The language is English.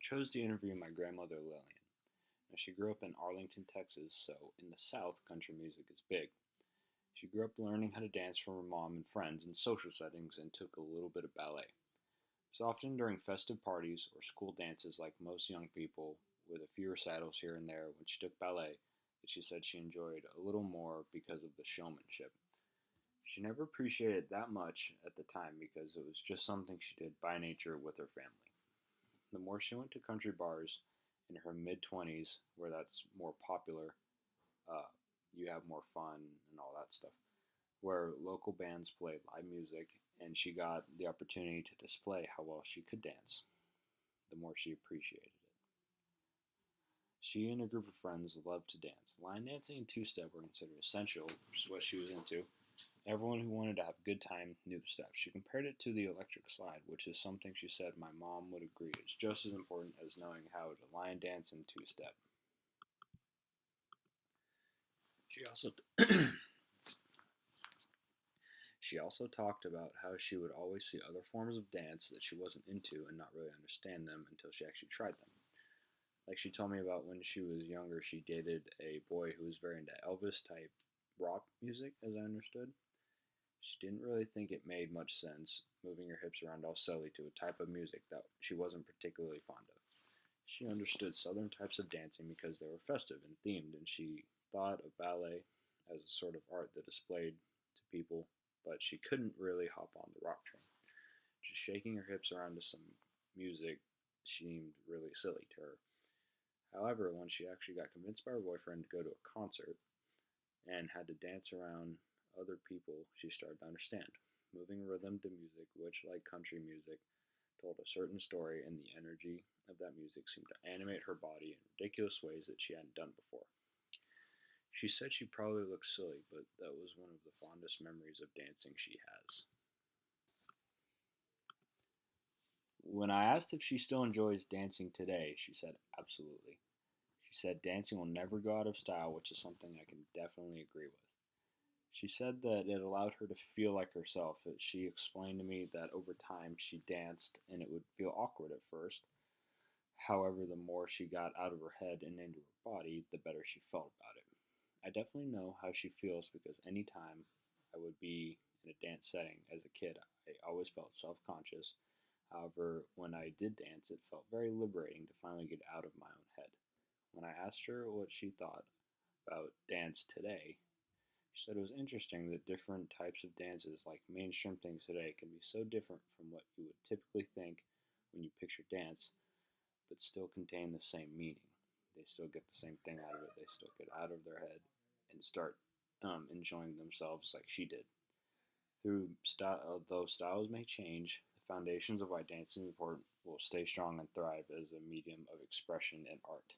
chose to interview my grandmother Lillian. Now, she grew up in Arlington, Texas, so in the South, country music is big. She grew up learning how to dance from her mom and friends in social settings and took a little bit of ballet. It was often during festive parties or school dances, like most young people, with a few recitals here and there when she took ballet, that she said she enjoyed a little more because of the showmanship. She never appreciated it that much at the time because it was just something she did by nature with her family. The more she went to country bars in her mid 20s, where that's more popular, uh, you have more fun and all that stuff, where local bands played live music, and she got the opportunity to display how well she could dance, the more she appreciated it. She and a group of friends loved to dance. Line dancing and two step were considered essential, which is what she was into. Everyone who wanted to have a good time knew the steps. She compared it to the electric slide, which is something she said my mom would agree is just as important as knowing how to line dance and two step. She also she also talked about how she would always see other forms of dance that she wasn't into and not really understand them until she actually tried them. Like she told me about when she was younger, she dated a boy who was very into Elvis type rock music, as I understood. She didn't really think it made much sense, moving her hips around all silly to a type of music that she wasn't particularly fond of. She understood southern types of dancing because they were festive and themed, and she thought of ballet as a sort of art that displayed to people, but she couldn't really hop on the rock train. Just shaking her hips around to some music seemed really silly to her. However, when she actually got convinced by her boyfriend to go to a concert and had to dance around other people, she started to understand. Moving rhythm to music, which, like country music, told a certain story, and the energy of that music seemed to animate her body in ridiculous ways that she hadn't done before. She said she probably looked silly, but that was one of the fondest memories of dancing she has. When I asked if she still enjoys dancing today, she said absolutely. She said dancing will never go out of style, which is something I can definitely agree with. She said that it allowed her to feel like herself. She explained to me that over time she danced and it would feel awkward at first. However, the more she got out of her head and into her body, the better she felt about it. I definitely know how she feels because anytime I would be in a dance setting as a kid, I always felt self conscious. However, when I did dance, it felt very liberating to finally get out of my own head. When I asked her what she thought about dance today, she said it was interesting that different types of dances, like mainstream things today, can be so different from what you would typically think when you picture dance, but still contain the same meaning. They still get the same thing out of it. They still get out of their head and start enjoying themselves like she did. Though styles may change, the foundations of why dancing is important will stay strong and thrive as a medium of expression and art.